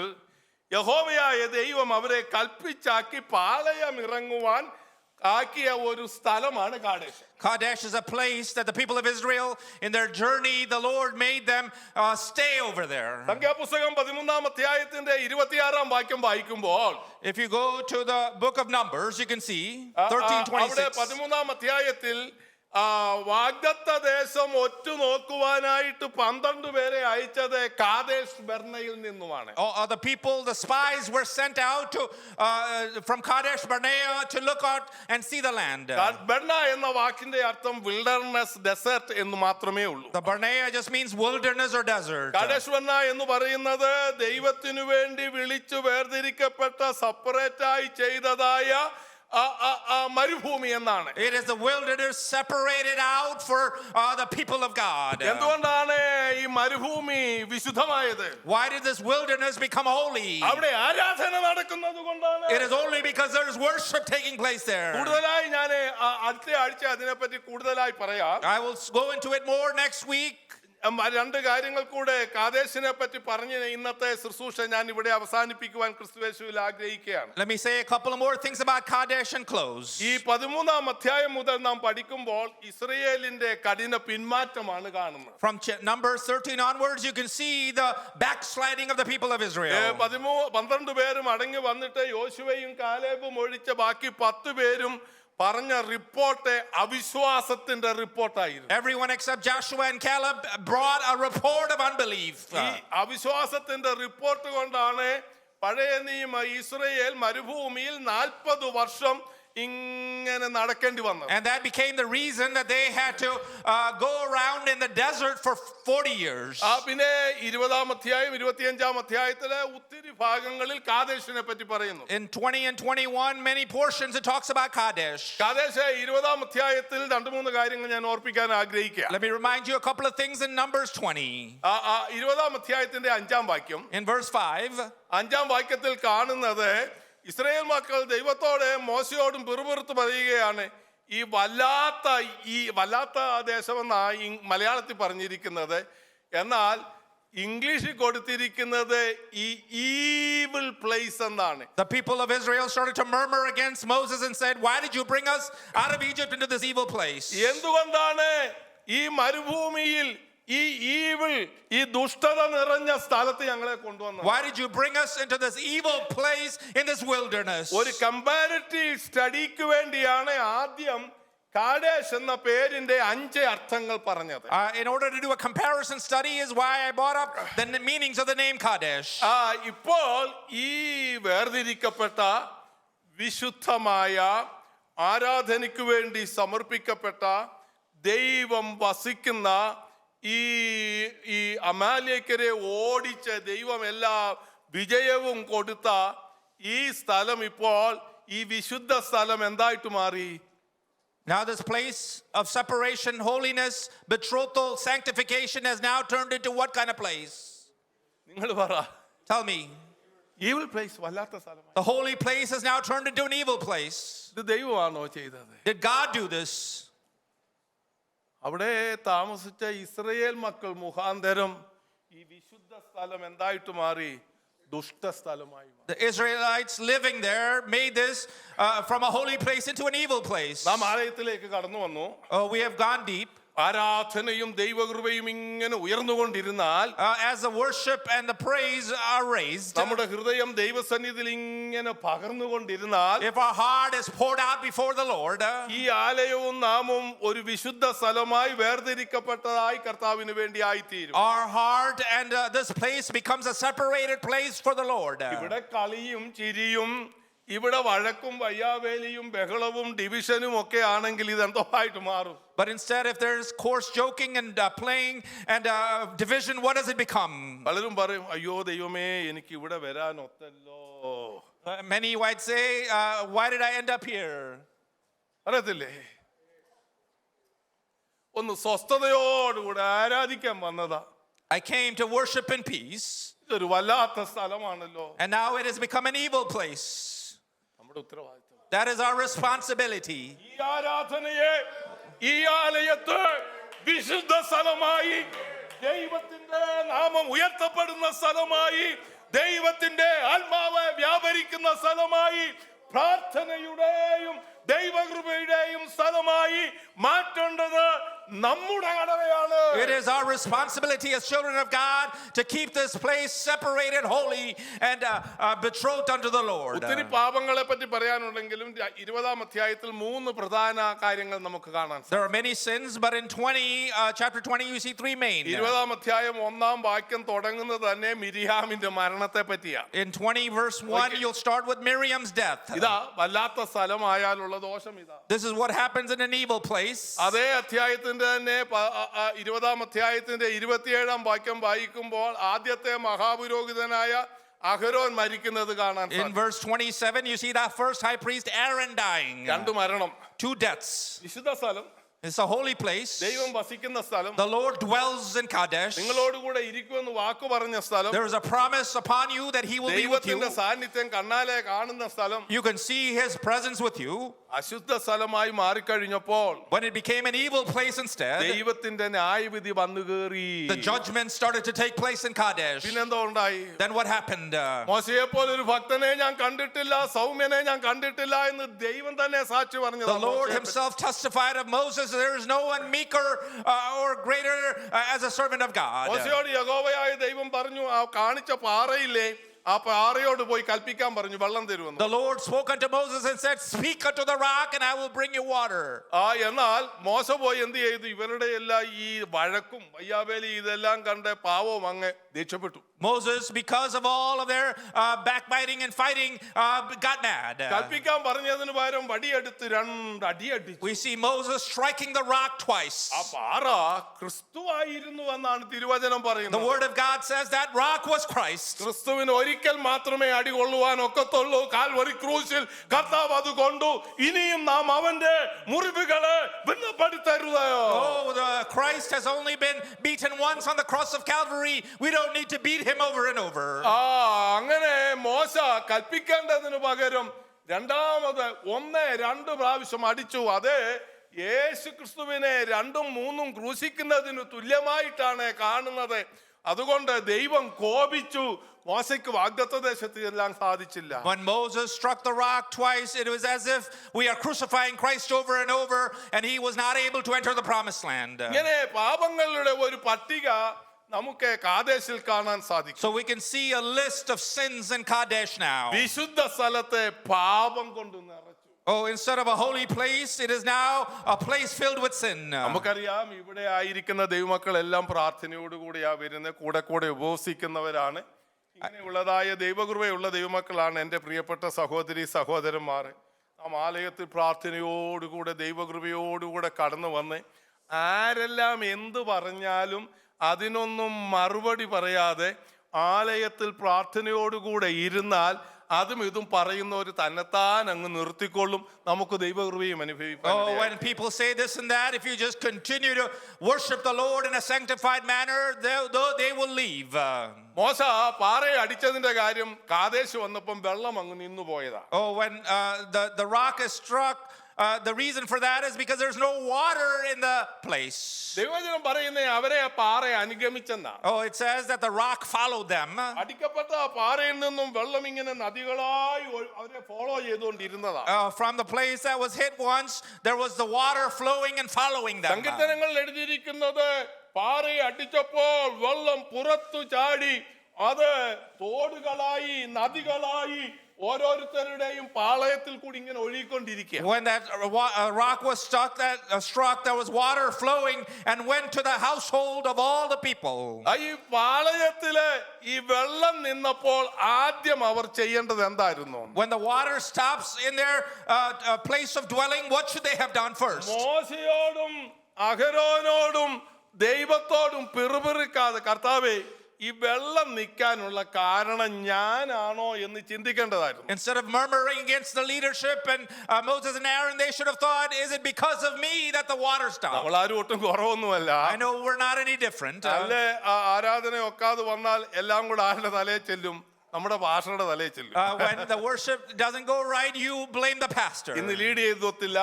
യഹോവയായ ദൈവം അവരെ കൽപ്പിച്ചാക്കി പാളയം ഇറങ്ങുവാൻ ആക്കിയ ഒരു സ്ഥലമാണ് Kadesh. Kadesh is a place that the people of Israel, in their journey, the Lord made them stay over there. സംഖ്യാപുസ്തകം 13-ാം അധ്യായത്തിന്റെ 26-ാം വാക്യം വായിക്കുമ്പോൾ, if you go to the book of Numbers, you can see 13:26. 13-ാം അധ്യായത്തിൽ വാഗ്ദത്ത ദേശം ഒറ്റു നോക്കുവാനായിട്ട് 12 പേരെ അയച്ചത് കാദേശ് ബർണയിൽ നിന്നുമാണ്. The people, the spies were sent out to from Kadesh Barnea to look out and see the land. Burner എന്ന വാക്കിന്റെ അർത്ഥം വിൽഡർനെസ്, ഡെസേർട്ട് എന്ന് മാത്രമേ ഉള്ളൂ. The Barnea just means wilderness or desert. Kadesh Barnea എന്ന് പറയുന്നത് ദൈവത്തിനു വേണ്ടി വിളിച്ചു വേർതിരിക്കപ്പെട്ട സെപ്പറേറ്റ് ആയി ചെയ്തതായ മരുഭൂമി എന്നാണ്. It is the wilderness separated out for the people of God. എന്തുകൊണ്ടാണ് ഈ മരുഭൂമി വിശുദ്ധമായത്? Why did this wilderness become holy? അവിടെ ആരാധന നടക്കുന്നത് കൊണ്ടാണ്. It is only because there is worship taking place there. കൂടുതലായി ഞാൻ അടുത്ത ആഴ്ച അതിനെപ്പറ്റി കൂടുതലായി പറയാം. I will go into it more next week. രണ്ട് കാര്യങ്ങൾ കൂടെ കാദേശിനെ പറ്റി പറഞ്ഞ് ഇന്നത്തെ ശുശ്രൂഷ ഞാൻ ഇവിടെ അവസാനിപ്പിക്കുവാൻ ക്രിസ്തുയേശുവിൽ ആഗ്രഹിക്കുകയാണ്. Let me say a couple of more things about Kadesh and close. ഈ 13-ാം അധ്യായം മുതൽ നാം പഠിക്കുമ്പോൾ ഇസ്രായേലിന്റെ കഠിന പിന്മാറ്റമാണ് കാണുന്നത്. From Numbers 13 onwards, you can see the backsliding of the people of Israel. 12 പേരും അടങ്ങി വന്നിട്ട് യോശുവയും കാലേബും ഒഴിച്ച ബാക്കി 10 പേരും പറഞ്ഞ report അവിശ്വാസത്തിന്റെ റിപ്പോർട്ടായിരുന്നു. Everyone except Joshua and Caleb brought a report of unbelief. ഈ അവിശ്വാസത്തിന്റെ റിപ്പോർട്ട് കൊണ്ടാണ് പഴയ നിയമ ഇസ്രായേൽ മരുഭൂമിയിൽ 40 വർഷം ഇങ്ങനെ നടക്കേണ്ടി വന്നത്. And that became the reason that they had to go around in the desert for 40 years. പിന്നെ 20-ാം അധ്യായം 25-ാം അധ്യായത്തിലെ ഒത്തിരി ഭാഗങ്ങളിൽ കാദേശിനെ പറ്റി പറയുന്നു. In 20 and 21 many portions it talks about Kadesh. Kadesh 20-ാം അധ്യായത്തിൽ 2-3 കാര്യങ്ങൾ ഞാൻ ഓർപ്പിക്കാൻ ആഗ്രഹിക്കുക. Let me remind you a couple of things in Numbers 20. 20-ാം അധ്യായത്തിന്റെ 5-ാം വാക്യം. In verse 5, 5-ാം വാക്യത്തിൽ കാണുന്നത് ഇസ്രായേൽ മക്കൾ ദൈവത്തോടെ മോശയോടും പിറുപിറുത്ത് പറയുകയാണ്. ഈ വല്ലാത്ത ദേശമെന്നാണ് മലയാളത്തിൽ പറഞ്ഞിരിക്കുന്നത്. എന്നാൽ ഇംഗ്ലീഷിൽ കൊടുത്തിരിക്കുന്നത് ഈ ഈവിൾ പ്ലേസ് എന്നാണ്. The people of Israel started to murmur against Moses and said, "Why did you bring us out of Egypt into this evil place?" എന്തുകൊണ്ടാണ് ഈ മരുഭൂമിയിൽ ഈ ഈവിൾ ഈ ദുഷ്ടത നിറഞ്ഞ സ്ഥലത്ത് ഞങ്ങളെ കൊണ്ടുവന്നത്? Why did you bring us into this evil place in this wilderness? ഒരു കമ്പാരിറ്റീവ് സ്റ്റഡിക്ക് വേണ്ടിയാണ് ആദ്യം കാദേശ് എന്ന പേരിന്റെ 5 അർത്ഥങ്ങൾ പറഞ്ഞത്. In order to do a comparison study is why I brought up the meanings of the name Kadesh. ഇപ്പോൾ ഈ വേർതിരിക്കപ്പെട്ട വിശുദ്ധമായ ആരാധനയ്ക്ക് വേണ്ടി സമർപ്പിക്കപ്പെട്ട ദൈവം വസിക്കുന്ന ഈ അമാലേക്കരെ ഓടിച്ച ദൈവം എല്ലാ വിജയവും കൊടുത്ത ഈ സ്ഥലം ഇപ്പോൾ ഈ വിശുദ്ധ സ്ഥലം എന്തായിട്ട് മാറി? Now this place of separation, holiness, betrothal, sanctification has now turned into what kind of place? നിങ്ങൾ പറ. Tell me. Evil place, വല്ലാത്ത സ്ഥലമാണ്. The holy place has now turned into an evil place. ഇത് ദൈവമാണോ ചെയ്തത്? Did God do this? അവിടെ താമസിച്ച Israel മക്കൾ മുഖാന്തരം ഈ വിശുദ്ധ സ്ഥലം എന്തായിട്ട് മാറി? ദുഷ്ടസ്ഥലമായി. The Israelites living there made this from a holy place into an evil place. നാം ആലയത്തിലേക്ക് കടന്നു വന്നു. We have gone deep. ആരാധനയും ദൈവകൃപയും ഇങ്ങനെ ഉയർന്നുകൊണ്ടിരുന്നാൽ, as the worship and the praise are raised, നമ്മുടെ ഹൃദയം ദൈവസന്നിധിയിൽ ഇങ്ങനെ പകർന്നുകൊണ്ടിരുന്നാൽ, if our heart is poured out before the Lord, ഈ ആലയവും നാമും ഒരു വിശുദ്ധ സ്ഥലമായി വേർതിരിക്കപ്പെട്ടതായി കർത്താവിന് വേണ്ടി ആയിത്തീരും. our heart and this place becomes a separated place for the Lord. ഇവിടെ കളിയും ചിരിയും ഇവിടെ വഴക്കും വയ്യാവേലിയും ബഹളവും ഡിവിഷനും ഒക്കെ ആണെങ്കിൽ ഇതെന്തോ ആയിട്ട് മാറും. But instead, if there's coarse joking and playing and division, what does it become? പലരും പറയും, അയ്യോ ദൈവമേ എനിക്ക് ഇവിടെ വരാൻ ഒത്തല്ലോ. Many might say, why did I end up here? അറിയത്തില്ലേ, ഒന്ന് സ്വസ്ഥതയോടുകൂടെ ആരാധിക്കാൻ വന്നതാ. I came to worship in peace. ഇതൊരു വല്ലാത്ത സ്ഥലമാണല്ലോ. And now it has become an evil place. നമ്മുടെ ഉത്തരവാദിത്വം. That is our responsibility. ഈ ആരാധനയെ ഈ ആലയത്തെ വിശുദ്ധ സ്ഥലമായി, ദൈവത്തിന്റെ നാമം ഉയർത്തപ്പെടുന്ന സ്ഥലമായി, ദൈവത്തിന്റെ ആത്മാവ് വ്യാപരിക്കുന്ന സ്ഥലമായി, പ്രാർത്ഥനയുടെയും ദൈവകൃപയുടെയും സ്ഥലമായി മാറ്റേണ്ടത് നമ്മുടെ കടമയാണ്. It is our responsibility as children of God to keep this place separated, holy, and betrothed unto the Lord. ഒത്തിരി പാപങ്ങളെ പറ്റി പറയാനുണ്ടെങ്കിലും 20-ാം അധ്യായത്തിൽ 3 പ്രധാന കാര്യങ്ങൾ നമുക്ക് കാണാം. There are many sins, but in chapter 20 you see 3 main. 20-ാം അധ്യായം 1-ാം വാക്യം തുടങ്ങുന്നത് തന്നെ മിരിയാമിന്റെ മരണത്തെ പറ്റിയാ. In 20 verse 1 you'll start with Miriam's death. ഇതാ വല്ലാത്ത സ്ഥലമായാലുള്ള ദോഷം ഇതാ. This is what happens in an evil place. അതേ അധ്യായത്തിന്റെ തന്നെ 20-ാം അധ്യായത്തിന്റെ 27-ാം വാക്യം വായിക്കുമ്പോൾ ആദ്യത്തെ മഹാപുരോഹിതനായ അഹരോൻ മരിക്കുന്നത് കാണാൻ In സാധിക്കും. verse 27, you see that first high priest Aaron dying. രണ്ട് മരണം. 2 deaths. വിശുദ്ധ സ്ഥലം, It's a holy place. ദൈവം വസിക്കുന്ന സ്ഥലം, The Lord dwells in Kadesh. നിങ്ങളോടുകൂടെ ഇരിക്കുമെന്ന് വാക്ക് പറഞ്ഞ സ്ഥലം, There is a promise upon you that he will be with you. ദൈവത്തിന്റെ സാന്നിധ്യം കണ്ണാലെ കാണുന്ന സ്ഥലം You can see his presence with you. അശുദ്ധ സ്ഥലമായി മാറിക്കഴിഞ്ഞപ്പോൾ When it became an evil place instead, ദൈവത്തിന്റെ ന്യായവിധി വന്നു കയറി. the judgment started to take place in Kadesh. പിന്നെന്തോ ഉണ്ടായി? Then what happened? മോശയെ പോലെ ഒരു ഭക്തനെ ഞാൻ കണ്ടിട്ടില്ല, സൗമ്യനെ ഞാൻ കണ്ടിട്ടില്ല എന്ന് ദൈവം തന്നെ സാക്ഷി പറഞ്ഞു. The Lord himself testified of Moses, there is no one meeker or greater as a servant of God. മോശയോട് യഹോവയായ ദൈവം പറഞ്ഞു, ആ കാണിച്ച പാറയില്ലേ, ആ പാറയോട് പോയി കൽപ്പിക്കാൻ പറഞ്ഞു, വെള്ളം തരുമെന്ന്. The Lord spoke unto Moses and said, speak unto the rock and I will bring you water. എന്നാൽ മോശ പോയി എന്ത് ചെയ്തു? ഇവരുടെ എല്ലാം ഈ വഴക്കും വയ്യാവേലി ഇതെല്ലാം കണ്ട് പാവവും അങ്ങ് ദേഷ്യപ്പെട്ടു. Moses, because of all of their backbiting and fighting, got mad. കൽപ്പിക്കാൻ പറഞ്ഞതിന് പകരം വടിയെടുത്ത് 2 അടിയടിച്ചു. We see Moses striking the rock twice. ആ പാറ ക്രിസ്തുവായിരുന്നു എന്നാണ് തിരുവചനം The പറയുന്നത്. word of God says that rock was Christ. ക്രിസ്തുവിന് ഒരിക്കൽ മാത്രമേ അടി കൊള്ളുവാൻ ഒക്കത്തുള്ളൂ. കാൽവരി ക്രൂശിൽ കർത്താവ് അത് കൊണ്ടു. ഇനിയും നാം അവന്റെ മുറിവുകളെ ഭിന്നപ്പെടുത്തരുത്. Oh, Christ has only been beaten once on the cross of Calvary. We don't need to beat him over and over. അങ്ങനെ മോശ കൽപ്പിക്കേണ്ടതിന് പകരം രണ്ടാമത് 1-2 പ്രാവശ്യം അടിച്ചു. അത് യേശു ക്രിസ്തുവിനെ 2-3 ക്രൂശിക്കുന്നതിന് തുല്യമായിട്ടാണ് കാണുന്നത്. അതുകൊണ്ട് ദൈവം കോപിച്ചു. മോശയ്ക്ക് വാഗ്ദത്ത ദേശത്ത് എല്ലാം സാധിച്ചില്ല. When Moses struck the rock twice, it was as if we are crucifying Christ over and over, and he was not able to enter the promised land. ഇങ്ങനെ പാപങ്ങളുടെ ഒരു പട്ടിക നമുക്ക് കാദേശിൽ കാണാൻ സാധിക്കും. So we can see a list of sins in Kadesh now. വിശുദ്ധ സ്ഥലത്തെ പാപം കൊണ്ട് നിറച്ചു. Oh, instead of a holy place, it is now a place filled with sin. നമുക്കറിയാം, ഇവിടെ ആയിരിക്കുന്ന ദൈവമക്കളെല്ലാം പ്രാർത്ഥനയോടുകൂടിയാ വരുന്നത്, കൂടെ കൂടെ ഉപവസിക്കുന്നവരാണ്. ഇങ്ങനെയുള്ളതായ ദൈവകൃപയുള്ള ദൈവമക്കളാണ് എൻ്റെ പ്രിയപ്പെട്ട സഹോദരി സഹോദരന്മാർ. നാം ആലയത്തിൽ പ്രാർത്ഥനയോടുകൂടെ ദൈവകൃപയോടുകൂടെ കടന്നു വന്ന് ആരെല്ലാം എന്തു പറഞ്ഞാലും അതിനൊന്നും മറുപടി പറയാതെ ആലയത്തിൽ പ്രാർത്ഥനയോടുകൂടെ ഇരുന്നാൽ അതും ഇതും പറയുന്നവർ തന്നെത്താൻ അങ്ങ് നിർത്തിക്കൊള്ളും. നമുക്ക് ദൈവകൃപയും അനുഭവിക്കാം. Oh, when people say this and that, if you just continue to worship the Lord in a sanctified manner, they will leave. മോശ പാറയെ അടിച്ചതിന്റെ കാര്യം കാദേശ് വന്നപ്പം വെള്ളം അങ്ങ് നിന്നു പോയതാ. Oh, when the rock is struck, the reason for that is because there's no water in the place. ദൈവവചനം പറയുന്നേ അവരെ ആ പാറയെ അനുഗമിച്ചെന്നാ. Oh, it says that the rock followed them. അടിക്കപ്പെട്ട ആ പാറയിൽ നിന്നും വെള്ളം ഇങ്ങനെ നദികളായി അവരെ follow ചെയ്തുകൊണ്ടിരുന്നതാ. From the place that was hit once, there was the water flowing and following them. സങ്കീർത്തനങ്ങളിൽ എഴുതിയിരിക്കുന്നത് പാറയെ അടിച്ചപ്പോൾ വെള്ളം പുറത്തു ചാടി അത് തോടുകളായി നദികളായി ഓരോരുത്തരുടെയും പാളയത്തിൽ കൂടി ഇങ്ങനെ ഒഴുകിക്കൊണ്ടിരിക്കുക. When that rock was struck, there was water flowing and went to the household of all the people. ഈ പാളയത്തില് ഈ വെള്ളം നിന്നപ്പോൾ ആദ്യം അവർ ചെയ്യേണ്ടത് എന്തായിരുന്നു? When the water stops in their place of dwelling, what should they have done first? മോശയോടും അഹരോനോടും ദൈവത്തോടും പിറുപിറുക്കാതെ, കർത്താവേ ഈ വെള്ളം നിൽക്കാനുള്ള കാരണം ഞാനാണോ എന്ന് ചിന്തിക്കേണ്ടതായിരുന്നു. Instead of murmuring against the leadership and Moses and Aaron, they should have thought, is it because of me that the water stopped? നമ്മളാരും ഒട്ടും കുറവൊന്നുമല്ല. I know we're not any different. അല്ലേ, ആരാധന ഒക്കാതെ വന്നാൽ എല്ലാം കൂടെ ആരുടെ തലയിൽ ചെല്ലും? നമ്മുടെ പാസ്റ്ററുടെ തലയിൽ ചെല്ലും. When the worship doesn't go right, you blame the pastor. ഇന്ന് ലീഡ് ചെയ്ത് ഒത്തില്ല,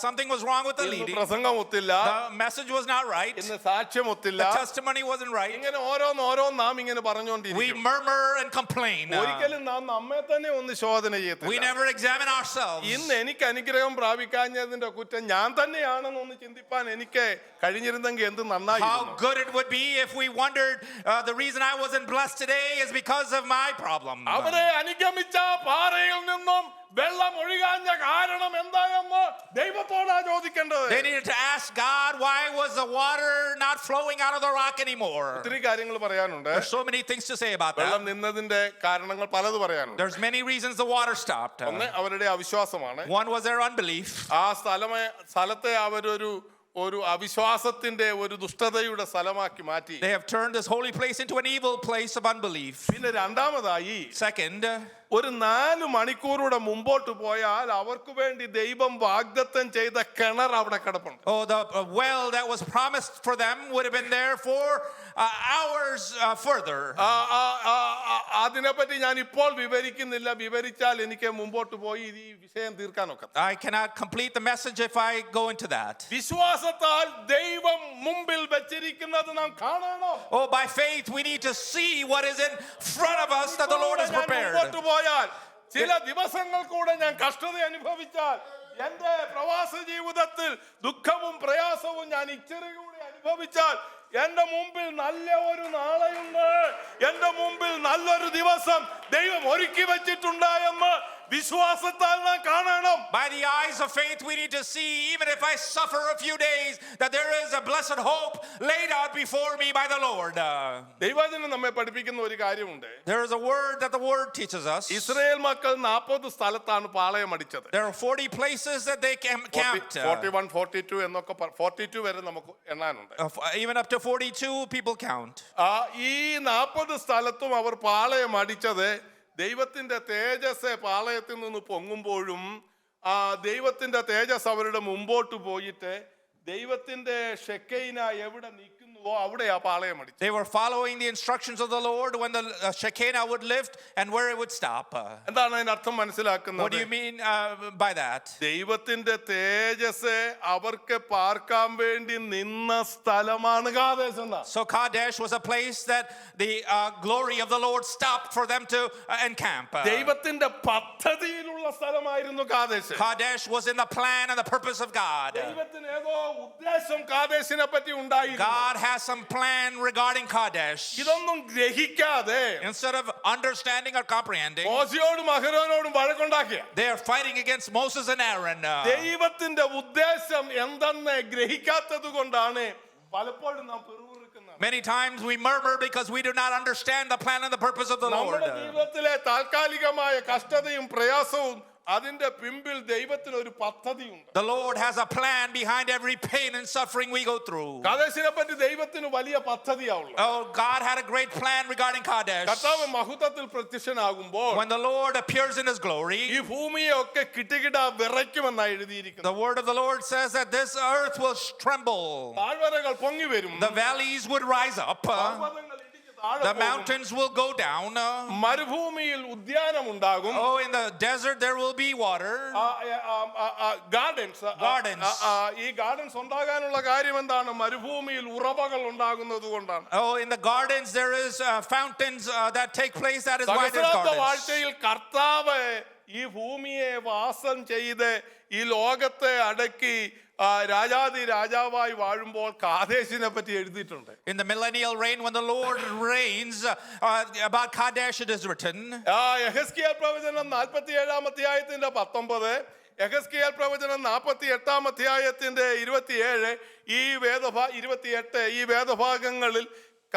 Something was wrong with the ഇന്ന് leading. പ്രസംഗം ഒത്തില്ല, The message was not right. ഇന്ന് സാക്ഷ്യം ഒത്തില്ല. The testimony wasn't right. ഇങ്ങനെ ഓരോന്ന് നാം ഇങ്ങനെ We പറഞ്ഞുകൊണ്ടിരിക്കും. murmur and complain. ഒരിക്കലും നാം നമ്മെ തന്നെ ഒന്ന് ശോധന We ചെയ്യത്തില്ല. never examine ourselves. ഇന്ന് എനിക്ക് അനുഗ്രഹം പ്രാപിക്കാഞ്ഞതിന്റെ കുറ്റം ഞാൻ തന്നെയാണെന്ന് ഒന്ന് ചിന്തിപ്പാൻ എനിക്ക് കഴിഞ്ഞിരുന്നെങ്കിൽ എന്ത് How നന്നായിരുന്നു. good it would be if we wondered the reason I wasn't blessed today is because of my problem. അവരെ അനുഗമിച്ച പാറയിൽ നിന്നും വെള്ളം ഒഴുകാഞ്ഞ കാരണം എന്തായെന്ന് ദൈവത്തോടാ ചോദിക്കേണ്ടത്. They needed to ask God, why was the water not flowing out of the rock anymore? ഒത്തിരി കാര്യങ്ങൾ പറയാനുണ്ട്. There's so many things to say about വെള്ളം that. നിന്നതിന്റെ കാരണങ്ങൾ പലത് പറയാനുണ്ട്. There's many reasons the water stopped. ഒന്ന് അവരുടെ അവിശ്വാസമാണ്. One was their unbelief. ആ സ്ഥലത്തെ അവരൊരു ഒരു അവിശ്വാസത്തിന്റെ ഒരു ദുഷ്ടതയുടെ സ്ഥലമാക്കി മാറ്റി. They have turned this holy place into an evil place of unbelief. പിന്നെ രണ്ടാമതായി Second, ഒരു 4 മണിക്കൂറുടെ മുമ്പോട്ട് പോയാൽ അവർക്ക് വേണ്ടി ദൈവം വാഗ്ദത്തം ചെയ്ത കിണർ അവിടെ കിടപ്പുണ്ട്. oh, the well that was promised for them would have been there for hours further. അതിനെപ്പറ്റി ഞാൻ ഇപ്പോൾ വിവരിക്കുന്നില്ല. വിവരിച്ചാൽ എനിക്ക് മുമ്പോട്ട് പോയി ഈ വിഷയം തീർക്കാനൊക്കെ. I cannot complete the message if I go into that. വിശ്വാസത്താൽ ദൈവം മുമ്പിൽ വെച്ചിരിക്കുന്നത് നാം കാണണം. Oh, by faith we need to see what is in front of us that the Lord has prepared. മുമ്പോട്ട് പോയാൽ ചില ദിവസങ്ങൾ കൂടെ ഞാൻ കഷ്ടത അനുഭവിച്ചാൽ എന്റെ പ്രവാസ ജീവിതത്തിൽ ദുഃഖവും പ്രയാസവും ഞാൻ ഇച്ചിരി കൂടി അനുഭവിച്ചാൽ എന്റെ മുമ്പിൽ നല്ല ഒരു നാളെയുണ്ട്. എന്റെ മുമ്പിൽ നല്ലൊരു ദിവസം ദൈവം ഒരുക്കി വെച്ചിട്ടുണ്ട് എന്ന് വിശ്വാസത്താൽ നാം കാണണം. By the eyes of faith we need to see, even if I suffer a few days, that there is a blessed hope laid out before me by the Lord. ദൈവവചനം നമ്മെ പഠിപ്പിക്കുന്ന ഒരു കാര്യമുണ്ട്. There is a word that the word teaches us. Israel മക്കൾ 40 സ്ഥലത്താണ് പാളയം അടിച്ചത്. There are 40 places that they camped. 41, 42 എന്നൊക്കെ 42 വരെ നമുക്ക് എണ്ണാനുണ്ട്. Even up to 42 people count. ഈ 40 സ്ഥലത്തും അവർ പാളയം അടിച്ചത് ദൈവത്തിന്റെ തേജസ് പാളയത്തിൽ നിന്ന് പൊങ്ങുമ്പോഴും ദൈവത്തിന്റെ തേജസ് അവരുടെ മുമ്പോട്ട് പോയിട്ട് ദൈവത്തിന്റെ ഷെക്കൈന എവിടെ നിൽക്കുന്നുവോ അവിടെയാ പാളയം അടിച്ചത്. They were following the instructions of the Lord when the Shekinah would lift and where it would stop. എന്താണ് അതിന്റെ അർത്ഥം മനസ്സിലാക്കുന്നത്? What do you mean by that? ദൈവത്തിന്റെ തേജസ് അവർക്ക് പാർക്കാൻ വേണ്ടി നിന്ന സ്ഥലമാണ് കാദേശ് എന്നാ. So Kadesh was a place that the glory of the Lord stopped for them to encamp. ദൈവത്തിന്റെ പദ്ധതിയിലുള്ള സ്ഥലമായിരുന്നു Kadesh. Kadesh was in the plan and the purpose of God. ദൈവത്തിന് ഏതോ ഉദ്ദേശം കാദേശിനെ പറ്റി ഉണ്ടായിരുന്നു. God has some plan regarding Kadesh. ഇതൊന്നും ഗ്രഹിക്കാതെ Instead of understanding or comprehending, മോശയോടും അഹരോനോടും വഴക്കുണ്ടാക്കിയ they are fighting against Moses and Aaron. ദൈവത്തിന്റെ ഉദ്ദേശം എന്തെന്ന് ഗ്രഹിക്കാത്തത് കൊണ്ടാണ് പലപ്പോഴും നാം പിറുപിറുക്കുന്നത്. Many times we murmur because we do not understand the plan and the purpose of the Lord. നമ്മുടെ ജീവിതത്തിലെ താൽക്കാലികമായ കഷ്ടതയും പ്രയാസവും അതിന്റെ പിമ്പിൽ ദൈവത്തിന് ഒരു പദ്ധതിയുണ്ട്. The Lord has a plan behind every pain and suffering we go through. കാദേശിനെ പറ്റി ദൈവത്തിന് വലിയ പദ്ധതിയാവുള്ളൂ. Oh, God had a great plan regarding Kadesh. കർത്താവ് മഹത്വത്തിൽ പ്രത്യക്ഷനാകുമ്പോൾ When the Lord appears in his glory, ഈ ഭൂമിയെ ഒക്കെ കിടുകിട വിറയ്ക്കുമെന്നാണ് എഴുതിയിരിക്കുന്നത്. the word of the Lord says that this earth will tremble. താഴ്വരകൾ പൊങ്ങി വരും. The valleys would rise up. The mountains will go down. മരുഭൂമിയിൽ ഉദ്യാനം ഉണ്ടാകും. Oh, in the desert there will be water. Gardens ഈ ഗാർഡൻസ് ഉണ്ടാകാനുള്ള കാര്യം എന്താണ്? മരുഭൂമിയിൽ ഉറവകൾ ഉണ്ടാകുന്നത് കൊണ്ടാണ്. Oh, in the gardens there is fountains that take place. That is why there's gardens. വാഴ്ചയിൽ കർത്താവ് ഈ ഭൂമിയെ വാസം ചെയ്ത് ഈ ലോകത്തെ അടക്കി രാജാതി രാജാവായി വാഴുമ്പോൾ കാദേശിനെ പറ്റി എഴുതിയിട്ടുണ്ട്. In the millennial reign, when the Lord reigns, about Kadesh it is written. യെഹെസ്കേൽ പ്രവചനം 47 അധ്യായത്തിന്റെ 19, യെഹെസ്കേൽ പ്രവചനം 48 അധ്യായത്തിന്റെ 27, ഈ 28 ഈ വേദഭാഗങ്ങളിൽ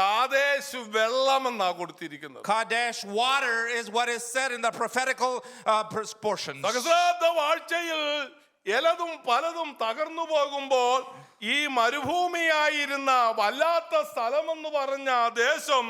കാദേശ് വെള്ളമെന്നാ കൊടുത്തിരിക്കുന്നത്. Kadesh water is what is said in the prophetical portions. വാഴ്ചയിൽ എലതും പലതും തകർന്നു പോകുമ്പോൾ ഈ മരുഭൂമിയായിരുന്ന വല്ലാത്ത സ്ഥലമെന്ന് പറഞ്ഞ ദേശം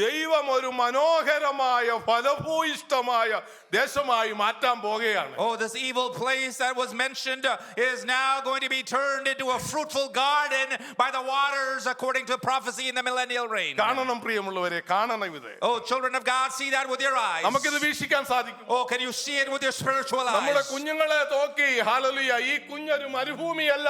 ദൈവം ഒരു മനോഹരമായ ഫലഭൂയിഷ്ടമായ ദേശമായി മാറ്റാൻ പോകുകയാണ്. Oh, this evil place that was mentioned is now going to be turned into a fruitful garden by the waters according to prophecy in the millennial reign. കാണണം പ്രിയമുള്ളവരെ, കാണണം ഇത്. Oh, children of God, see that with your eyes. നമുക്കിത് വീക്ഷിക്കാൻ സാധിക്കും. Oh, can you see it with your spiritual eyes? നമ്മുടെ കുഞ്ഞുങ്ങളെ നോക്കി hallelujah, ഈ കുഞ്ഞൊരു മരുഭൂമിയല്ല,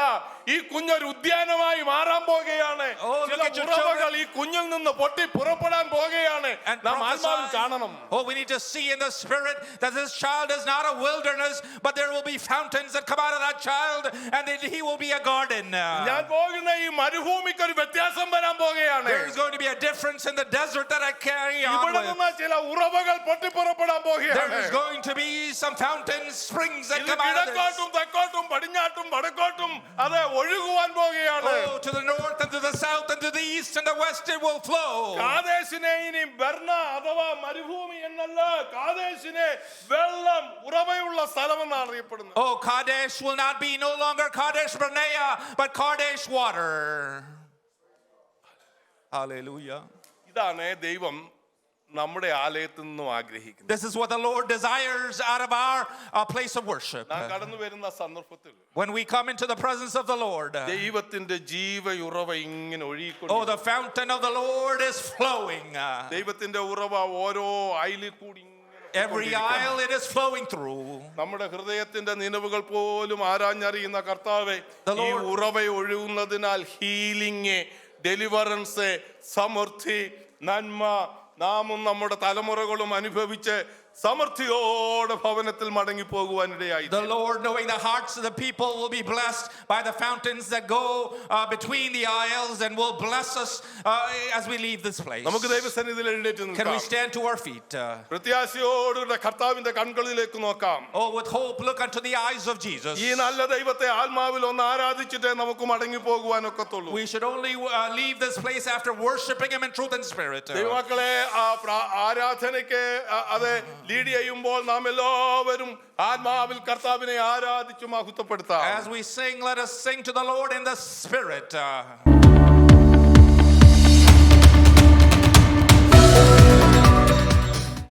ഈ കുഞ്ഞൊരു ഉദ്യാനമായി മാറാൻ പോകുകയാണ്. ചില ഉറവകൾ ഈ കുഞ്ഞിൽ നിന്ന് പൊട്ടി പുറപ്പെടാൻ പോകുകയാണ്. നാം ആത്മാവിൽ കാണണം. Oh, we need to see in the spirit that this child is not a wilderness, but there will be fountains that come out of that child, and that he will be a garden. ഞാൻ പോകുന്ന ഈ മരുഭൂമിക്ക് ഒരു വ്യത്യാസം വരാൻ പോകുകയാണ്. There is going to be a difference in the desert that I carry on ഇവിടെ with. നിന്ന് ചില ഉറവകൾ പൊട്ടി പുറപ്പെടാൻ പോകുകയാണ്. There is going to be some fountains, springs that come out of this. കിഴക്കോട്ടും തെക്കോട്ടും പടിഞ്ഞാട്ടും വടക്കോട്ടും അത് ഒഴുകുവാൻ പോകുകയാണ്. Oh, to the north and to the south and to the east and the west it will flow. കാദേശിൽ കാദേശിനെ ഇനി burner അഥവാ മരുഭൂമി എന്നല്ല, കാദേശിനെ വെള്ളം ഉറവയുള്ള സ്ഥലമെന്നാണ് അറിയപ്പെടുന്നത്. Oh, Kadesh will not be no longer Kadesh Barnea, but Kadesh water. Hallelujah. ഇതാണ് ദൈവം നമ്മുടെ ആലയത്തിൽ നിന്നും ആഗ്രഹിക്കുന്നത്. This is what the Lord desires out of our place of worship. നാം കടന്നു വരുന്ന സന്ദർഭത്തിൽ When we come into the presence of the Lord, ദൈവത്തിന്റെ ജീവയുറവ ഇങ്ങനെ ഒഴുകിക്കൊണ്ട്, oh, the fountain of the Lord is flowing. ദൈവത്തിന്റെ ഉറവ ഓരോ അയലിൽ കൂടി Every aisle it is flowing through. നമ്മുടെ ഹൃദയത്തിന്റെ നിലവുകൾ പോലും ആരാഞ്ഞറിയുന്ന കർത്താവേ, ഈ ഉറവ ഒഴുകുന്നതിനാൽ ഹീലിംഗ്, ഡെലിവറൻസ്, സമൃദ്ധി, നന്മ നാമും നമ്മുടെ തലമുറകളും അനുഭവിച്ച് സമൃദ്ധിയോടെ ഭവനത്തിൽ മടങ്ങി പോകുവാനിടയായി. The Lord, knowing the hearts of the people, will be blessed by the fountains that go between the aisles and will bless us as we leave this place. നമുക്ക് ദൈവസന്നിധിയിൽ എഴുന്നേറ്റ് Can we നിൽക്കാം. stand to our feet? പ്രത്യാശയോടുകൂടെ കർത്താവിന്റെ കൺകളിലേക്ക് നോക്കാം. Oh, with hope, look unto the eyes of Jesus. ഈ നല്ല ദൈവത്തെ ആത്മാവിൽ ഒന്ന് ആരാധിച്ചിട്ടേ നമുക്ക് മടങ്ങി പോകുവാനൊക്കത്തുള്ളൂ. We should only leave this place after worshiping Him in truth and spirit. ദൈവമക്കളെ, ആരാധനയ്ക്ക് അത് ലീഡ് ചെയ്യുമ്പോൾ നാം എല്ലാവരും ആത്മാവിൽ കർത്താവിനെ ആരാധിച്ചു മഹത്വപ്പെടുത്താം. As we sing, let us sing to the Lord in the spirit.